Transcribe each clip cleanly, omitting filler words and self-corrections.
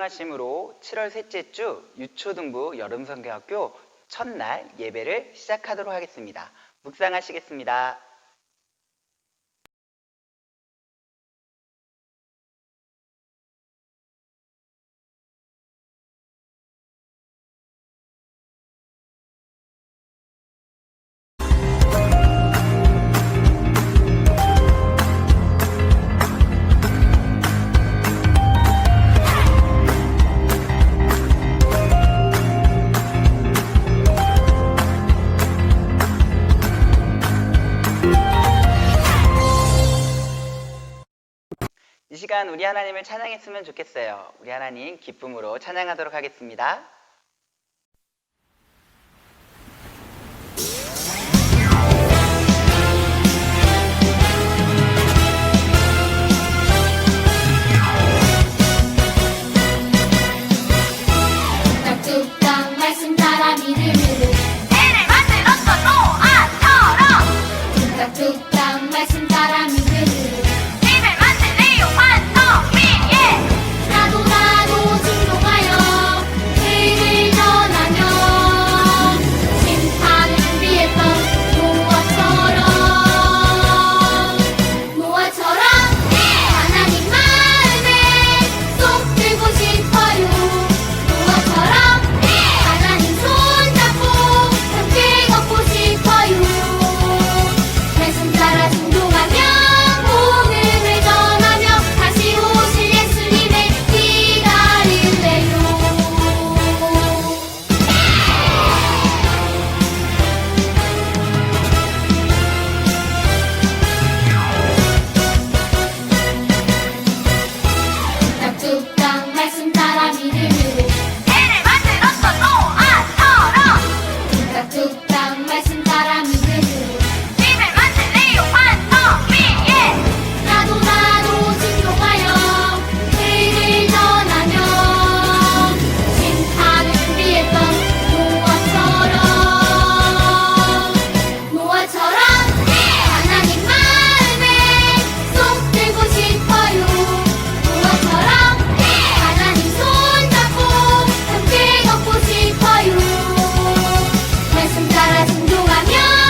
묵상하심으로 7월 셋째 주 유초등부 여름성경학교 첫날 예배를 시작하도록 하겠습니다. 묵상하시겠습니다. 이 시간 우리 하나님을 찬양했으면 좋겠어요. 우리 하나님 기쁨으로 찬양하도록 하겠습니다. 뚝딱뚝딱 말씀 따라 믿음으로 해를 만들었어 노아처럼. 뚝딱뚝딱 말씀 따라 믿음으로 나도 진동하여 회의를 전하며 심판을 피했던 노아처럼 하나님 마음에 쏙 들고 싶어요. 노아처럼 하나님 손잡고 함께 걷고 싶어요. 말씀 따라 진동하며 복음을 전하며 다시 오실 예수님을 기다릴래요. 뚝딱뚝딱 말씀 따라 믿음으로 해를 만들었어 노아처럼. 뚝딱뚝딱 말씀 따라 믿음으로 집을 만들래요 반석 위에. 나도 진동하여 회의를 전하며 심판을 준비했던 노아처럼 하나님 마음에 쏙 들고 싶어요. 노아처럼 하나님 손잡고 함께 걷고 싶어요. 말씀 따라 순종하며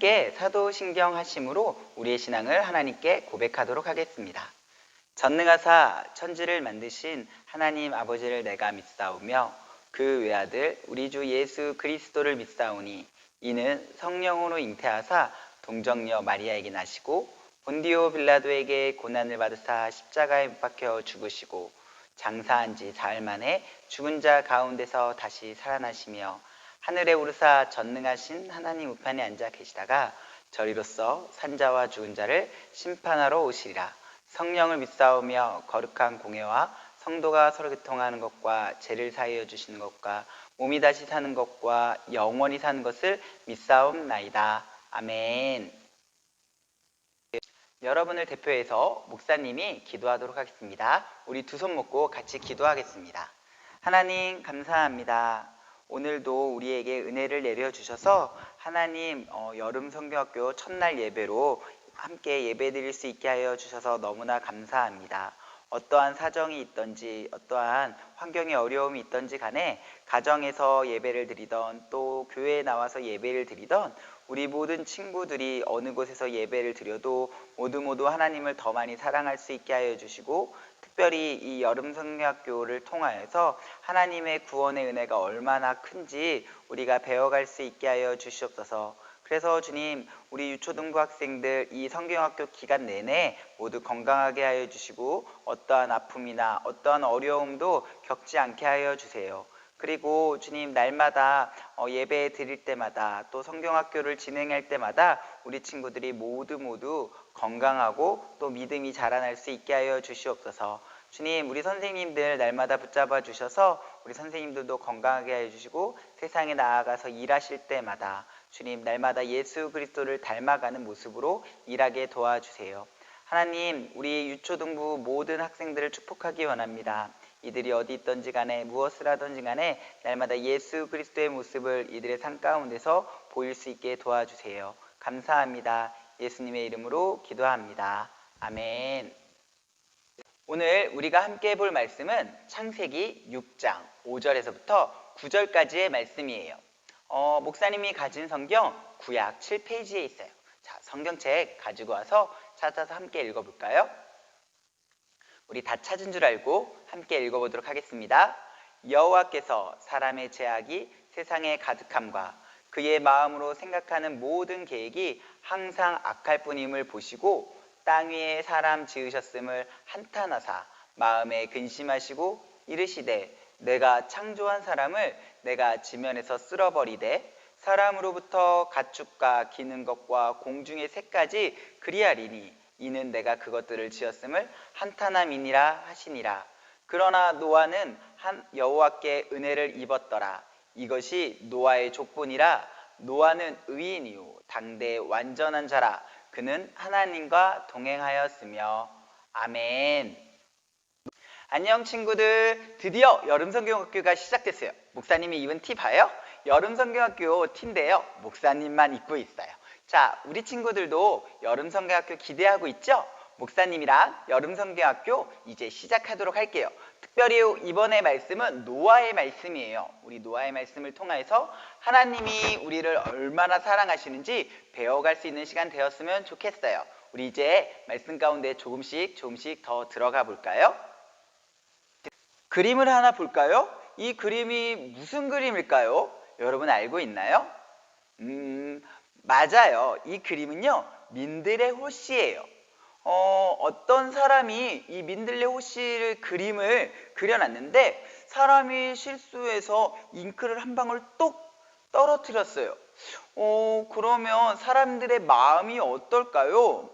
함께 사도신경 하심으로 우리의 신앙을 하나님께 고백하도록 하겠습니다. 전능하사 천지를 만드신 하나님 아버지를 내가 믿사오며 그 외아들 우리 주 예수 그리스도를 믿사오니 이는 성령으로 잉태하사 동정녀 마리아에게 나시고 본디오 빌라도에게 고난을 받으사 십자가에 못 박혀 죽으시고 장사한 지 사흘 만에 죽은 자 가운데서 다시 살아나시며 하늘에 오르사 전능하신 하나님 우편에 앉아 계시다가 저리로서 산자와 죽은 자를 심판하러 오시리라. 성령을 믿사오며 거룩한 공회와 성도가 서로 교통하는 것과 죄를 사하여 주시는 것과 몸이 다시 사는 것과 영원히 사는 것을 믿사옵나이다. 아멘. 여러분을 대표해서 목사님이 기도하도록 하겠습니다. 우리 두 손 묶고 같이 기도하겠습니다. 하나님 감사합니다. 오늘도 우리에게 은혜를 내려주셔서 하나님 여름 성경학교 첫날 예배로 함께 예배드릴 수 있게 하여 주셔서 너무나 감사합니다. 어떠한 사정이 있던지 어떠한 환경의 어려움이 있던지 간에 가정에서 예배를 드리던 또 교회에 나와서 예배를 드리던 우리 모든 친구들이 어느 곳에서 예배를 드려도 모두 하나님을 더 많이 사랑할 수 있게 하여 주시고 특별히 이 여름 성경학교를 통하여서 하나님의 구원의 은혜가 얼마나 큰지 우리가 배워갈 수 있게 하여 주시옵소서. 그래서 주님, 우리 유초등부 학생들 이 성경학교 기간 내내 모두 건강하게 하여 주시고 어떠한 아픔이나 어떠한 어려움도 겪지 않게 하여 주세요. 그리고 주님, 날마다 예배 드릴 때마다 또 성경학교를 진행할 때마다 우리 친구들이 모두 건강하고 또 믿음이 자라날 수 있게 하여 주시옵소서. 주님, 우리 선생님들 날마다 붙잡아 주셔서 우리 선생님들도 건강하게 하여 주시고 세상에 나아가서 일하실 때마다 주님, 날마다 예수 그리스도를 닮아가는 모습으로 일하게 도와주세요. 하나님, 우리 유초등부 모든 학생들을 축복하기 원합니다. 이들이 어디 있던지 간에 무엇을 하던지 간에 날마다 예수 그리스도의 모습을 이들의 삶 가운데서 보일 수 있게 도와주세요. 감사합니다. 예수님의 이름으로 기도합니다. 아멘. 오늘 우리가 함께 볼 말씀은 창세기 6장 5절에서부터 9절까지의 말씀이에요. 목사님이 가진 성경 구약 7페이지에 있어요. 자, 성경책 가지고 와서 찾아서 함께 읽어볼까요? 우리 다 찾은 줄 알고 함께 읽어보도록 하겠습니다. 여호와께서 사람의 죄악이 세상에 가득함과 그의 마음으로 생각하는 모든 계획이 항상 악할 뿐임을 보시고 땅 위에 사람 지으셨음을 한탄하사 마음에 근심하시고 이르시되 내가 창조한 사람을 내가 지면에서 쓸어버리되 사람으로부터 가축과 기는 것과 공중의 새까지 그리하리니 이는 내가 그것들을 지었음을 한탄함이니라 하시니라. 그러나 노아는 한 여호와께 은혜를 입었더라. 이것이 노아의 족본이라. 노아는 의인이요 당대 완전한 자라. 그는 하나님과 동행하였으며. 아멘. 안녕 친구들, 드디어 여름성경학교가 시작됐어요. 목사님이 입은 티 봐요? 여름성경학교 티인데요, 목사님만 입고 있어요. 자, 우리 친구들도 여름성경학교 기대하고 있죠? 목사님이랑 여름성경학교 이제 시작하도록 할게요. 특별히 이번에 말씀은 노아의 말씀이에요. 우리 노아의 말씀을 통해서 하나님이 우리를 얼마나 사랑하시는지 배워갈 수 있는 시간 되었으면 좋겠어요. 우리 이제 말씀 가운데 조금씩 더 들어가 볼까요? 그림을 하나 볼까요? 이 그림이 무슨 그림일까요? 여러분 알고 있나요? 맞아요. 이 그림은요, 민들레 호씨예요. 어떤 사람이 이 민들레 호씨를 그림을 그려놨는데 사람이 실수해서 잉크를 한 방울 똑 떨어뜨렸어요. 그러면 사람들의 마음이 어떨까요?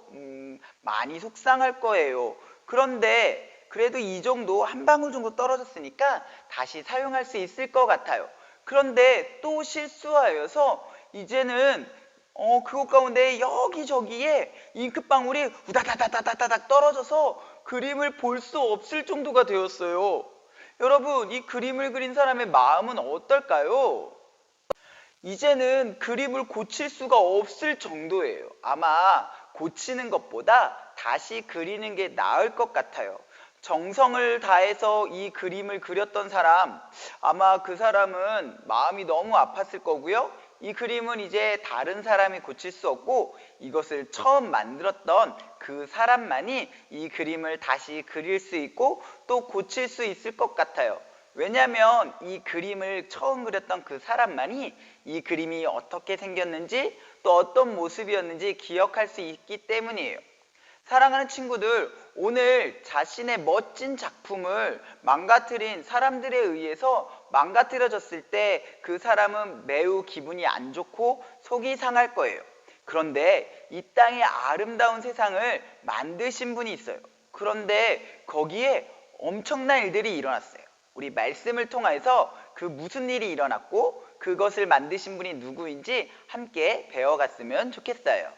많이 속상할 거예요. 그런데 그래도 이 정도 한 방울 정도 떨어졌으니까 다시 사용할 수 있을 것 같아요. 그런데 또 실수하여서 이제는 그곳 가운데 여기저기에 잉크방울이 우다다다다다닥 떨어져서 그림을 볼 수 없을 정도가 되었어요. 여러분, 이 그림을 그린 사람의 마음은 어떨까요? 이제는 그림을 고칠 수가 없을 정도예요. 아마 고치는 것보다 다시 그리는 게 나을 것 같아요. 정성을 다해서 이 그림을 그렸던 사람, 아마 그 사람은 마음이 너무 아팠을 거고요. 이 그림은 이제 다른 사람이 고칠 수 없고 이것을 처음 만들었던 그 사람만이 이 그림을 다시 그릴 수 있고 또 고칠 수 있을 것 같아요. 왜냐하면 이 그림을 처음 그렸던 그 사람만이 이 그림이 어떻게 생겼는지 또 어떤 모습이었는지 기억할 수 있기 때문이에요. 사랑하는 친구들, 오늘 자신의 멋진 작품을 망가뜨린 사람들에 의해서 망가뜨려졌을 때 그 사람은 매우 기분이 안 좋고 속이 상할 거예요. 그런데 이 땅의 아름다운 세상을 만드신 분이 있어요. 그런데 거기에 엄청난 일들이 일어났어요. 우리 말씀을 통해서 그 무슨 일이 일어났고 그것을 만드신 분이 누구인지 함께 배워갔으면 좋겠어요.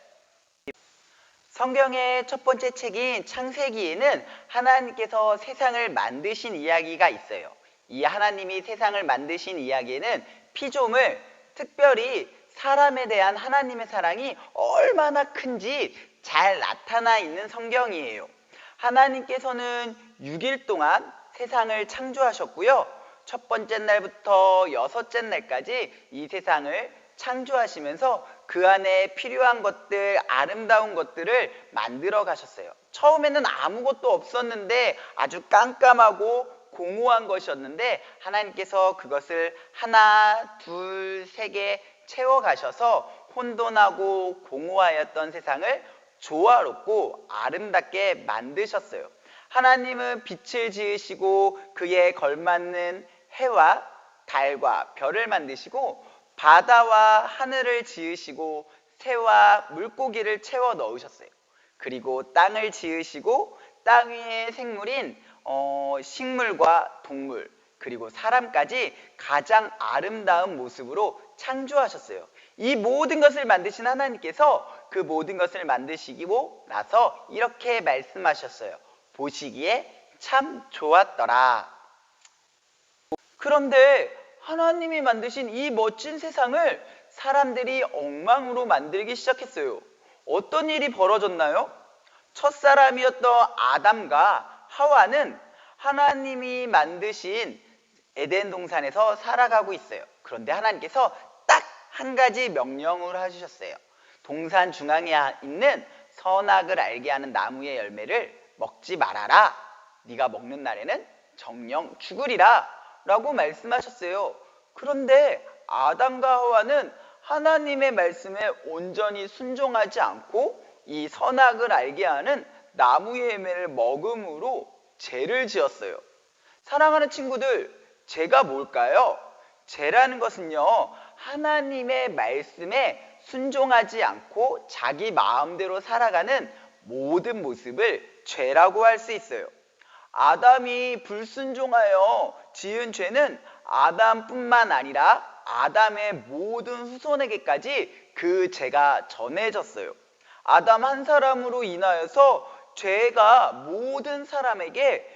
성경의 첫 번째 책인 창세기에는 하나님께서 세상을 만드신 이야기가 있어요. 이 하나님이 세상을 만드신 이야기에는 피조물, 특별히 사람에 대한 하나님의 사랑이 얼마나 큰지 잘 나타나 있는 성경이에요. 하나님께서는 6일 동안 세상을 창조하셨고요. 첫 번째 날부터 여섯째 날까지 이 세상을 창조하시면서 그 안에 필요한 것들, 아름다운 것들을 만들어 가셨어요. 처음에는 아무것도 없었는데 아주 깜깜하고 공허한 것이었는데 하나님께서 그것을 하나, 둘, 세 개 채워가셔서 혼돈하고 공허하였던 세상을 조화롭고 아름답게 만드셨어요. 하나님은 빛을 지으시고 그에 걸맞는 해와 달과 별을 만드시고 바다와 하늘을 지으시고 새와 물고기를 채워 넣으셨어요. 그리고 땅을 지으시고 땅 위의 생물인 식물과 동물 그리고 사람까지 가장 아름다운 모습으로 창조하셨어요. 이 모든 것을 만드신 하나님께서 그 모든 것을 만드시고 나서 이렇게 말씀하셨어요. 보시기에 참 좋았더라. 그런데 하나님이 만드신 이 멋진 세상을 사람들이 엉망으로 만들기 시작했어요. 어떤 일이 벌어졌나요? 첫사람이었던 아담과 하와는 하나님이 만드신 에덴 동산에서 살아가고 있어요. 그런데 하나님께서 딱 한 가지 명령을 해주셨어요. 동산 중앙에 있는 선악을 알게 하는 나무의 열매를 먹지 말아라. 네가 먹는 날에는 정령 죽으리라 라고 말씀하셨어요. 그런데 아담과 하와는 하나님의 말씀에 온전히 순종하지 않고 이 선악을 알게 하는 나무의 열매를 먹음으로 죄를 지었어요. 사랑하는 친구들, 죄가 뭘까요? 죄라는 것은요, 하나님의 말씀에 순종하지 않고 자기 마음대로 살아가는 모든 모습을 죄라고 할 수 있어요. 아담이 불순종하여 지은 죄는 아담뿐만 아니라 아담의 모든 후손에게까지 그 죄가 전해졌어요. 아담 한 사람으로 인하여서 죄가 모든 사람에게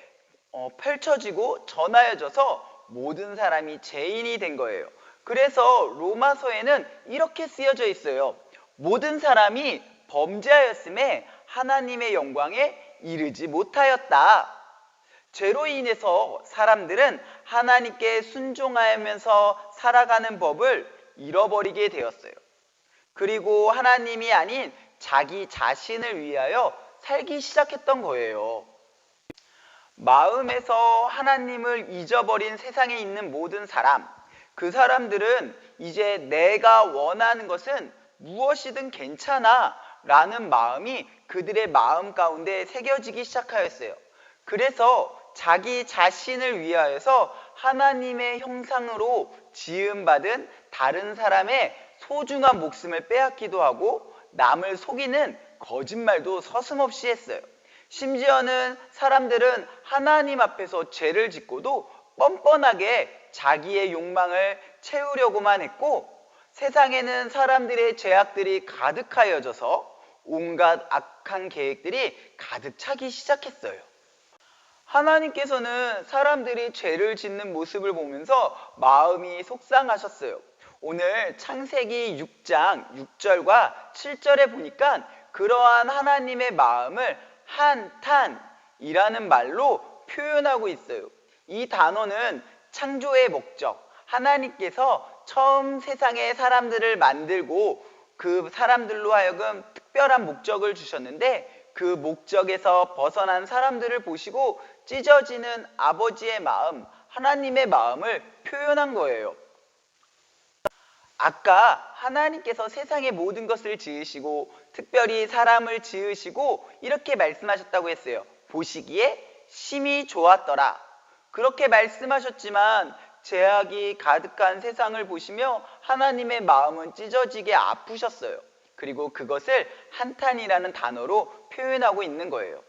펼쳐지고 전하여져서 모든 사람이 죄인이 된 거예요. 그래서 로마서에는 이렇게 쓰여져 있어요. 모든 사람이 범죄하였음에 하나님의 영광에 이르지 못하였다. 죄로 인해서 사람들은 하나님께 순종하면서 살아가는 법을 잃어버리게 되었어요. 그리고 하나님이 아닌 자기 자신을 위하여 살기 시작했던 거예요. 마음에서 하나님을 잊어버린 세상에 있는 모든 사람, 그 사람들은 이제 내가 원하는 것은 무엇이든 괜찮아 라는 마음이 그들의 마음 가운데 새겨지기 시작하였어요. 그래서 자기 자신을 위하여서 하나님의 형상으로 지음받은 다른 사람의 소중한 목숨을 빼앗기도 하고 남을 속이는 거짓말도 서슴없이 했어요. 심지어는 사람들은 하나님 앞에서 죄를 짓고도 뻔뻔하게 자기의 욕망을 채우려고만 했고 세상에는 사람들의 죄악들이 가득하여져서 온갖 악한 계획들이 가득 차기 시작했어요. 하나님께서는 사람들이 죄를 짓는 모습을 보면서 마음이 속상하셨어요. 오늘 창세기 6장 6절과 7절에 보니까 그러한 하나님의 마음을 한탄이라는 말로 표현하고 있어요. 이 단어는 창조의 목적, 하나님께서 처음 세상에 사람들을 만들고 그 사람들로 하여금 특별한 목적을 주셨는데 그 목적에서 벗어난 사람들을 보시고 찢어지는 아버지의 마음, 하나님의 마음을 표현한 거예요. 아까 하나님께서 세상의 모든 것을 지으시고 특별히 사람을 지으시고 이렇게 말씀하셨다고 했어요. 보시기에 심히 좋았더라. 그렇게 말씀하셨지만 죄악이 가득한 세상을 보시며 하나님의 마음은 찢어지게 아프셨어요. 그리고 그것을 한탄이라는 단어로 표현하고 있는 거예요.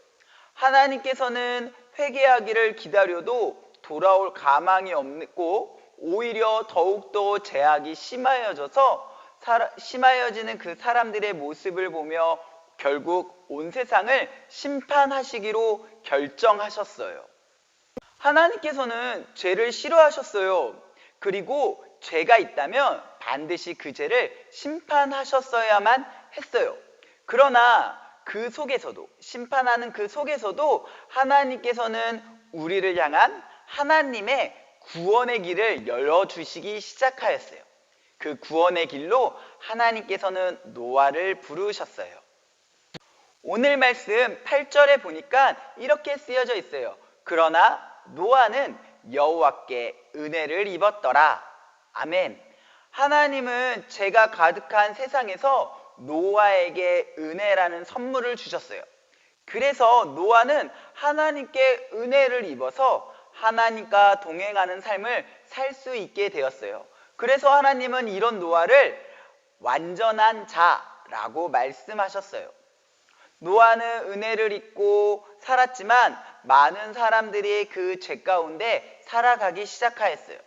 하나님께서는 회개하기를 기다려도 돌아올 가망이 없고 오히려 더욱더 죄악이 심하여지는 그 사람들의 모습을 보며 결국 온 세상을 심판하시기로 결정하셨어요. 하나님께서는 죄를 싫어하셨어요. 그리고 죄가 있다면 반드시 그 죄를 심판하셨어야만 했어요. 그러나 그 속에서도, 심판하는 그 속에서도 하나님께서는 우리를 향한 하나님의 구원의 길을 열어주시기 시작하였어요. 그 구원의 길로 하나님께서는 노아를 부르셨어요. 오늘 말씀 8절에 보니까 이렇게 쓰여져 있어요. 그러나 노아는 여호와께 은혜를 입었더라. 아멘. 하나님은 죄가 가득한 세상에서 노아에게 은혜라는 선물을 주셨어요. 그래서 노아는 하나님께 은혜를 입어서 하나님과 동행하는 삶을 살 수 있게 되었어요. 그래서 하나님은 이런 노아를 완전한 자라고 말씀하셨어요. 노아는 은혜를 입고 살았지만 많은 사람들이 그 죄 가운데 살아가기 시작하였어요.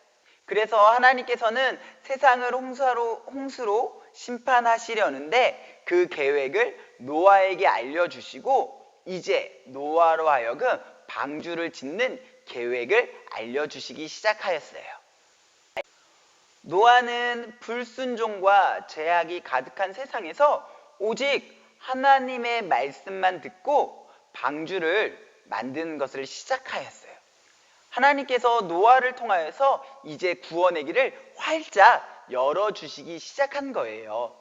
그래서 하나님께서는 세상을 홍수로 심판하시려는데 그 계획을 노아에게 알려주시고 이제 노아로 하여금 방주를 짓는 계획을 알려주시기 시작하였어요. 노아는 불순종과 죄악이 가득한 세상에서 오직 하나님의 말씀만 듣고 방주를 만드는 것을 시작하였어요. 하나님께서 노아를 통하여서 이제 구원의 길을 활짝 열어주시기 시작한 거예요.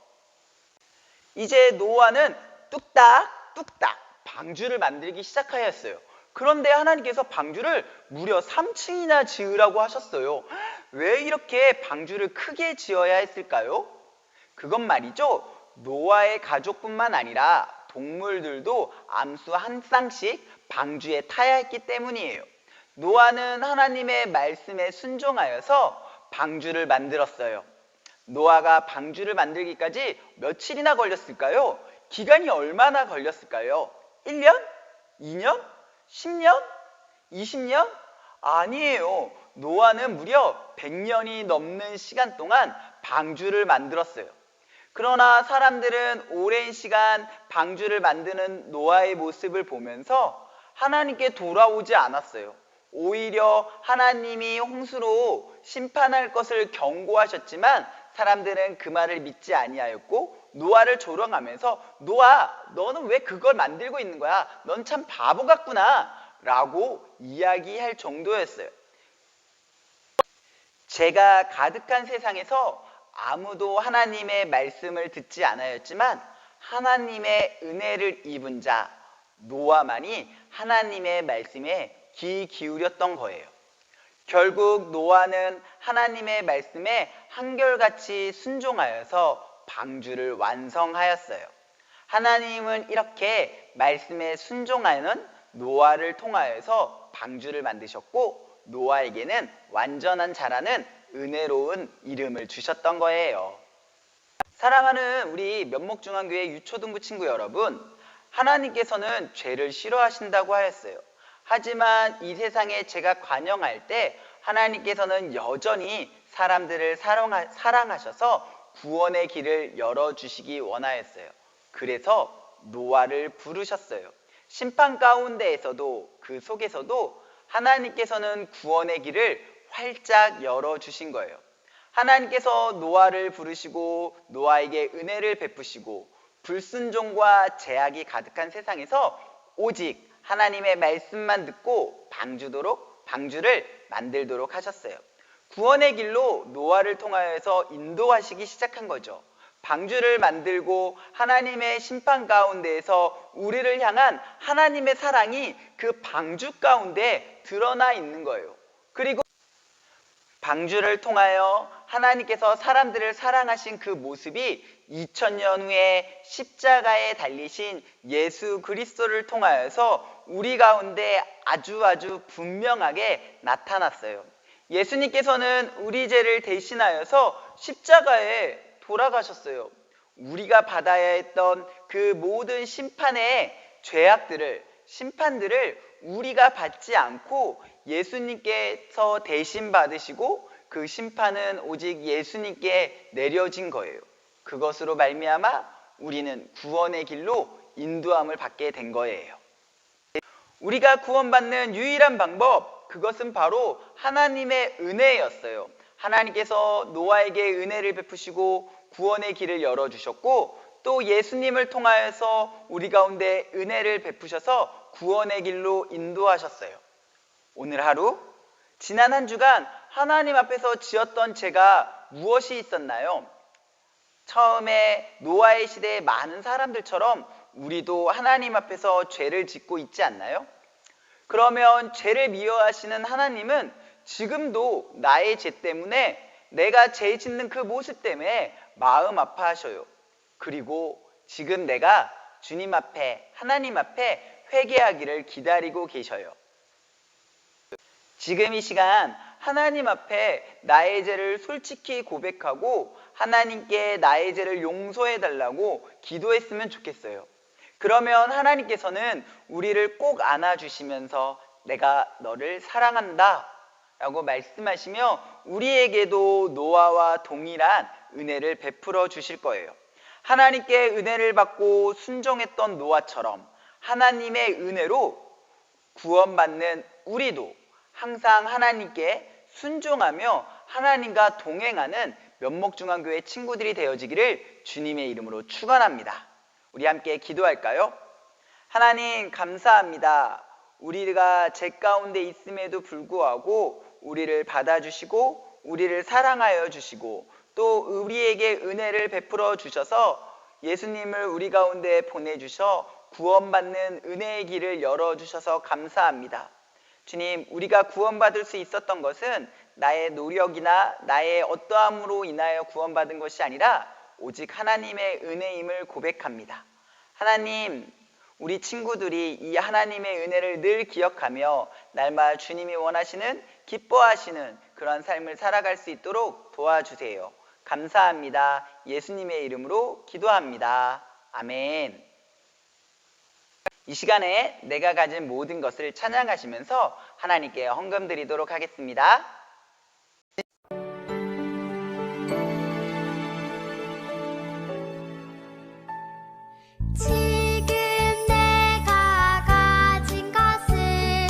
이제 노아는 뚝딱뚝딱 방주를 만들기 시작하였어요. 그런데 하나님께서 방주를 무려 3층이나 지으라고 하셨어요. 왜 이렇게 방주를 크게 지어야 했을까요? 그건 말이죠. 노아의 가족뿐만 아니라 동물들도 암수 한 쌍씩 방주에 타야 했기 때문이에요. 노아는 하나님의 말씀에 순종하여서 방주를 만들었어요. 노아가 방주를 만들기까지 며칠이나 걸렸을까요? 기간이 얼마나 걸렸을까요? 1년? 2년? 10년? 20년? 아니에요. 노아는 무려 100년이 넘는 시간 동안 방주를 만들었어요. 그러나 사람들은 오랜 시간 방주를 만드는 노아의 모습을 보면서 하나님께 돌아오지 않았어요. 오히려 하나님이 홍수로 심판할 것을 경고하셨지만 사람들은 그 말을 믿지 아니하였고 노아를 조롱하면서 노아, 너는 왜 그걸 만들고 있는 거야? 넌 참 바보 같구나 라고 이야기할 정도였어요. 죄가 가득한 세상에서 아무도 하나님의 말씀을 듣지 않았지만 하나님의 은혜를 입은 자 노아만이 하나님의 말씀에 귀 기울였던 거예요. 결국 노아는 하나님의 말씀에 한결같이 순종하여서 방주를 완성하였어요. 하나님은 이렇게 말씀에 순종하는 노아를 통하여서 방주를 만드셨고 노아에게는 완전한 자라는 은혜로운 이름을 주셨던 거예요. 사랑하는 우리 면목중앙교회 유초등부 친구 여러분, 하나님께서는 죄를 싫어하신다고 하였어요. 하지만 이 세상에 죄가 관영할 때 하나님께서는 여전히 사람들을 사랑하셔서 구원의 길을 열어주시기 원하였어요. 그래서 노아를 부르셨어요. 심판 가운데에서도 그 속에서도 하나님께서는 구원의 길을 활짝 열어주신 거예요. 하나님께서 노아를 부르시고 노아에게 은혜를 베푸시고 불순종과 죄악이 가득한 세상에서 오직 하나님의 말씀만 듣고 방주를 만들도록 하셨어요. 구원의 길로 노아를 통하여서 인도하시기 시작한 거죠. 방주를 만들고 하나님의 심판 가운데에서 우리를 향한 하나님의 사랑이 그 방주 가운데 드러나 있는 거예요. 그리고 방주를 통하여 하나님께서 사람들을 사랑하신 그 모습이 2000년 후에 십자가에 달리신 예수 그리스도를 통하여서 우리 가운데 아주 분명하게 나타났어요. 예수님께서는 우리 죄를 대신하여서 십자가에 돌아가셨어요. 우리가 받아야 했던 그 모든 심판의 심판들을 우리가 받지 않고 예수님께서 대신 받으시고 그 심판은 오직 예수님께 내려진 거예요. 그것으로 말미암아 우리는 구원의 길로 인도함을 받게 된 거예요. 우리가 구원받는 유일한 방법, 그것은 바로 하나님의 은혜였어요. 하나님께서 노아에게 은혜를 베푸시고 구원의 길을 열어주셨고, 또 예수님을 통하여서 우리 가운데 은혜를 베푸셔서 구원의 길로 인도하셨어요. 오늘 하루, 지난 한 주간 하나님 앞에서 지었던 죄가 무엇이 있었나요? 처음에 노아의 시대에 많은 사람들처럼 우리도 하나님 앞에서 죄를 짓고 있지 않나요? 그러면 죄를 미워하시는 하나님은 지금도 나의 죄 때문에, 내가 죄 짓는 그 모습 때문에 마음 아파하셔요. 그리고 지금 내가 주님 앞에, 하나님 앞에 회개하기를 기다리고 계셔요. 지금 이 시간 하나님 앞에 나의 죄를 솔직히 고백하고 하나님께 나의 죄를 용서해 달라고 기도했으면 좋겠어요. 그러면 하나님께서는 우리를 꼭 안아주시면서 내가 너를 사랑한다 라고 말씀하시며 우리에게도 노아와 동일한 은혜를 베풀어 주실 거예요. 하나님께 은혜를 받고 순종했던 노아처럼 하나님의 은혜로 구원받는 우리도 항상 하나님께 순종하며 하나님과 동행하는 면목중앙교회 친구들이 되어지기를 주님의 이름으로 축원합니다. 우리 함께 기도할까요? 하나님 감사합니다. 우리가 죄 가운데 있음에도 불구하고 우리를 받아주시고 우리를 사랑하여 주시고 또 우리에게 은혜를 베풀어 주셔서 예수님을 우리 가운데 보내주셔 구원받는 은혜의 길을 열어주셔서 감사합니다. 주님, 우리가 구원받을 수 있었던 것은 나의 노력이나 나의 어떠함으로 인하여 구원받은 것이 아니라 오직 하나님의 은혜임을 고백합니다. 하나님, 우리 친구들이 이 하나님의 은혜를 늘 기억하며 날마다 주님이 원하시는, 기뻐하시는 그런 삶을 살아갈 수 있도록 도와주세요. 감사합니다. 예수님의 이름으로 기도합니다. 아멘. 이 시간에 내가 가진 모든 것을 찬양하시면서 하나님께 헌금 드리도록 하겠습니다. 지금 내가 가진 것을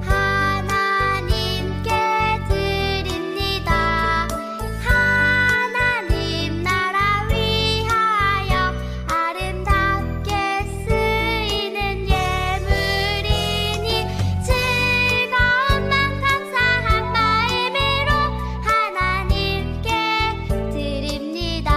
하나님께 드립니다. 하나님 나라 위하여 아름답게 쓰이는 예물이니 즐거운 맘 감사한 마음으로 하나님께 드립니다.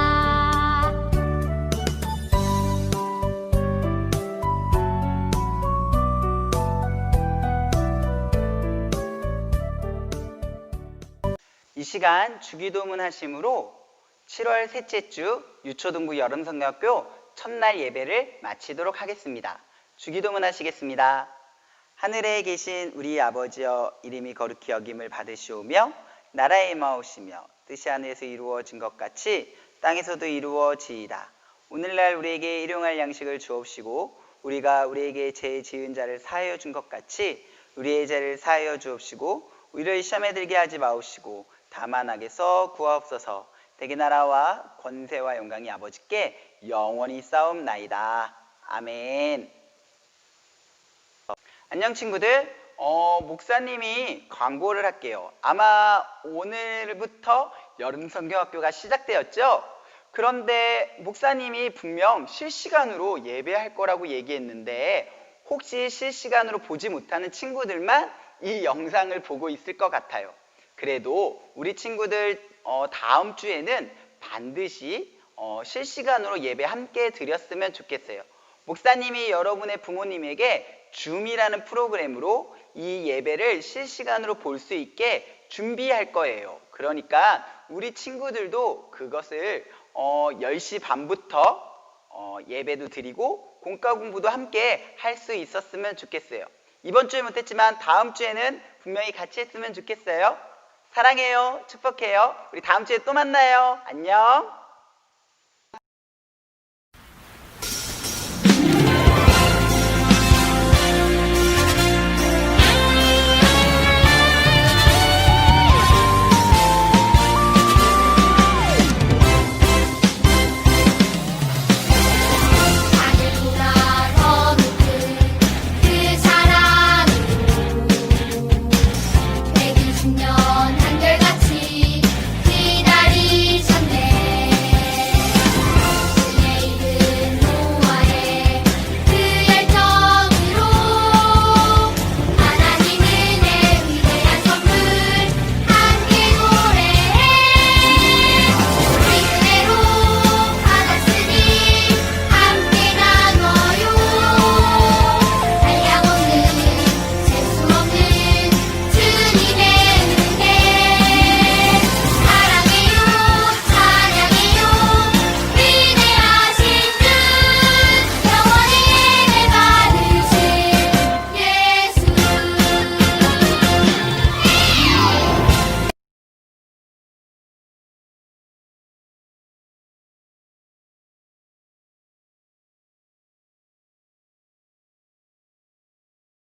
이 시간 주기도문 하심으로 7월 셋째 주 유초동부 여름성경학교 첫날 예배를 마치도록 하겠습니다. 주기도문 하시겠습니다. 하늘에 계신 우리 아버지여, 이름이 거룩히 여김을 받으시오며 나라의 임하오시며 뜻이 하늘에서 이루어진 것 같이 땅에서도 이루어지이다. 오늘날 우리에게 일용할 양식을 주옵시고 우리가 우리에게 죄 지은 자를 사하여 준 것 같이 우리의 죄를 사하여 주옵시고 우리를 시험에 들게 하지 마옵시고 다만 악에서 구하옵소서. 대개 나라와 권세와 영광이 아버지께 영원히 싸움나이다. 아멘. 안녕 친구들. 목사님이 광고를 할게요. 아마 오늘부터 여름성경학교가 시작되었죠? 그런데 목사님이 분명 실시간으로 예배할 거라고 얘기했는데 혹시 실시간으로 보지 못하는 친구들만 이 영상을 보고 있을 것 같아요. 그래도 우리 친구들 다음 주에는 반드시 실시간으로 예배 함께 드렸으면 좋겠어요. 목사님이 여러분의 부모님에게 줌이라는 프로그램으로 이 예배를 실시간으로 볼 수 있게 준비할 거예요. 그러니까 우리 친구들도 그것을 10시 반부터 예배도 드리고 공과 공부도 함께 할 수 있었으면 좋겠어요. 이번 주에 못했지만 다음 주에는 분명히 같이 했으면 좋겠어요. 사랑해요. 축복해요. 우리 다음 주에 또 만나요. 안녕.